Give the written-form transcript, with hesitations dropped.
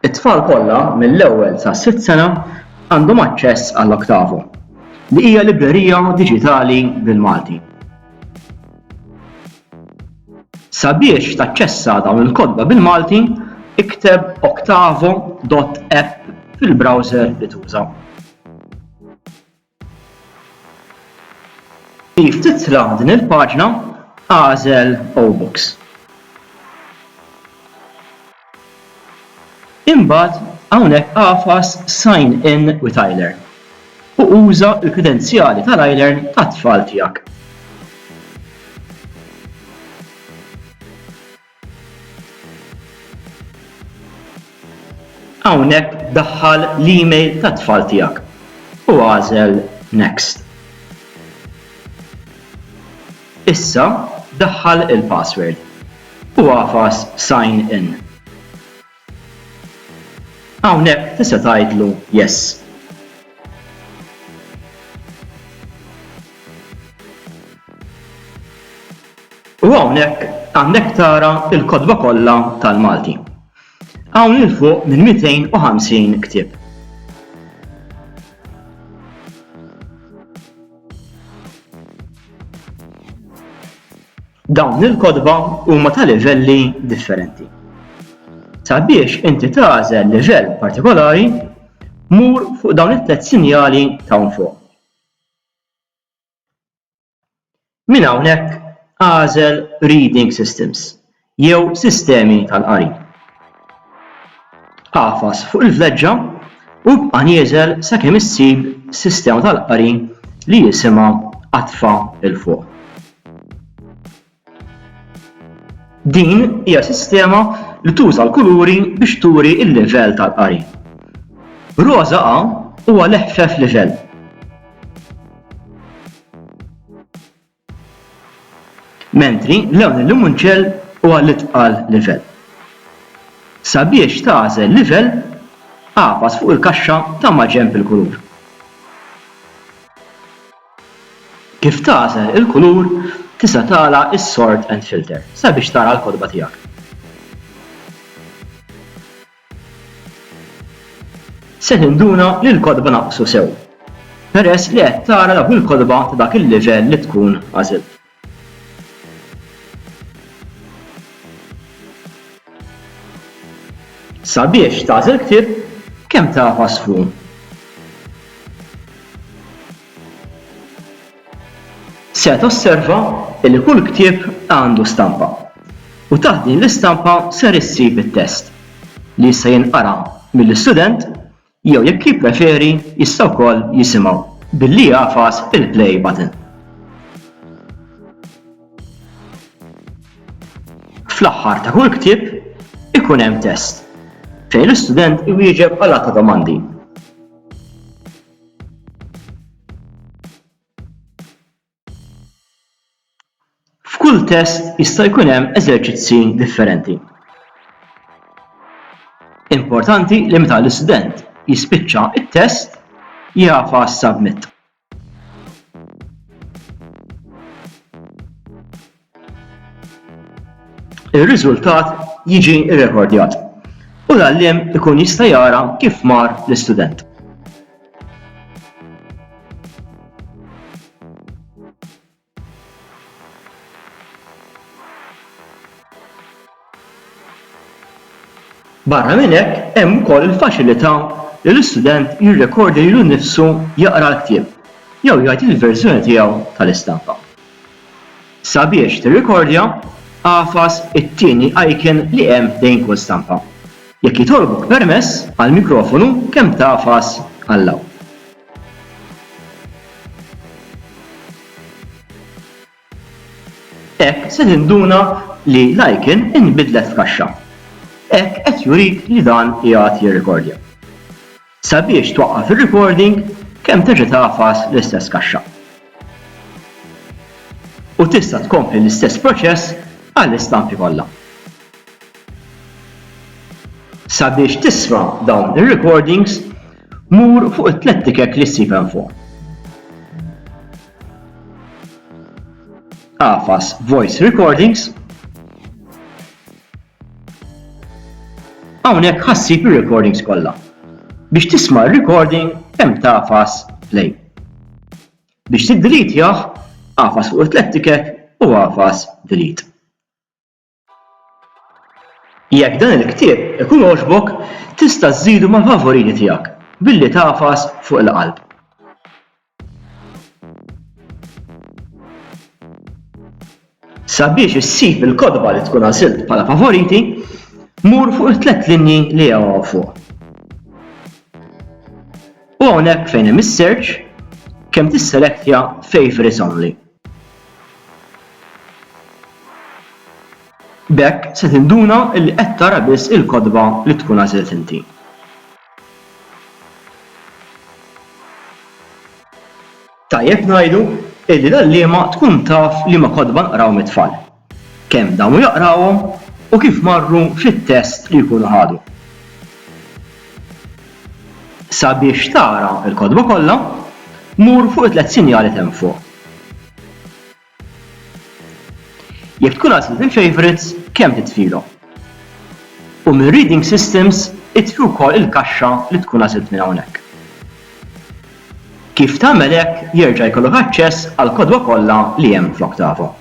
It-tfal kollha mill-ewwel sa 6 sena għandhom aċċess għall-Octavo, li hija librerija diġitali bil-Malti. Sabiex taċċessa dawn il-kotba bil-Malti, ikteb octavo.app fil-browser li tuża. Kif titla' din il-paġna, għażel O-Books. Imbagħad hawnhekk qafas Sign in with iLearn u uża l-kredenzjali tal-iLearn tat-tfal tiegħek. Hawnhekk daħħal l-email tat-tfal tiegħek u għażel Next. Issa daħħal il-password u qafas Sign in. Hawnhekk tista' tgħidlu Yes. U hawnhekk għandek tara l-kotba kollha tal-Malti. Hawn il fuq minn 250 ktieb. Dawn il-kotba huma ta' livelli differenti. Sabiex inti tagħżel livell partikolari, mur fuq dawn it-tliet sinjali ta' fuq. Minn hawnhekk għażel Reading Systems jew sistemi tal-qari. Qafas fuq il-vleġġa u bqa' nieżel sakemm issib sistema tal-qari li jisimha Atfa' il fuq. Din hija sistema li tuża l-kuluri biex turi l-livell tal-qari. Roża A huwa l-eħfef livell. Mentri l-lewn il-limunċell huwa l-itqal livell. Sabiex tagħżel livell, qafas fuq il-kaxxa ta' maġemp il-kulur. Kif tagħżel il-kulur, tista' tagħlaq is-Sort and Filter sabiex tara l-kotba tiegħek. Se tinduna li l-kotba naqsu sew, peress li qed tara dak il-kotba ta' dak il-livell li tkun għażilt. Sabiex tagħżel ktieb, kemm tafas fuq. Se tosserva li kull ktieb għandu stampa u taħt din l-istampa ser issib it-test li jista' jinqara mill-istudent jew jekk jippreferi jista' wkoll jisimgħu billi jafas il-play button. Fl-aħħar ta' kull ktieb ikun hemm test fejn l-istudent iwieġeb għal ta' domandi. F'kull test jista' jkun hemm eżerċizzji differenti. Importanti li meta l-istudent jispiċċa it-test jafas Submit. Ir-riżultat jiġi rrekordjat u l-għalliem ikun jista' jara kif mar l-istudent. Barra minn hekk hemm ukoll il-faċilità li l-istudent jirrekordja lilu nnifsu jaqra l-ktieb jew jgħid il-verżjoni tiegħu tal-istampa. Sabiex tirrekordja, qafas it-tieni icon li hemm dejn kull stampa. Jekk jitolbok permess għall-mikrofonu kemm tafas Allow. Hekk se tinduna li l-icon inbidlet f'kaxxa. Hekk qed jurik li dan qiegħed jirrekordja. Sabiex twaqqaf ir-recording kemm terġa' tafas l-istess kaxxa. U tista' tkompli l-istess proċess għall-istampi kollha. Sabiex tisma' dawn ir-recordings, mur fuq it-tliet tikek li ssib hemm fuq. Qafas Voice Recordings Hawnhekk ħassib ir-recordings kollha. Biex tisma' r-recording hemm tafas play. Biex tiddelitjah qafas fuq it-tliet tiket u qafas delete. Jekk dan il-ktieb ikun għoġbok, tista' żżidu mal-favoriti tiegħek billi tafas fuq il-qalb. Sabiex issib il-kodba li tkun għażilt bħala favoriti, mur fuq it-tliet linji li hawn fuq. U hawnhekk fejn hemm is-search, kemm tisselektja favorites only. B'hekk se tinduna li qed tara biss il-kodba li tkun għażilt inti. Tajjeb ngħidu illi l-għalliema tkun taf liema kodba nqraw mit-tfal, kemm dawn jaqrawhom u kif marru fit-test li jkunu ħadu. Sabiex tara l-kodba kollha, mur fuq it-tliet sinjali hemm fuq. Jekk tkun għażilt il-favorites, kemm titfilhom. U minn Reading Systems itfi wkoll il-kaxxa li tkun għażilt minn hawnhekk. Kif tagħmel hekk jerġa' jkollok aċċess għall-kodba kollha li hemm flok tafhom.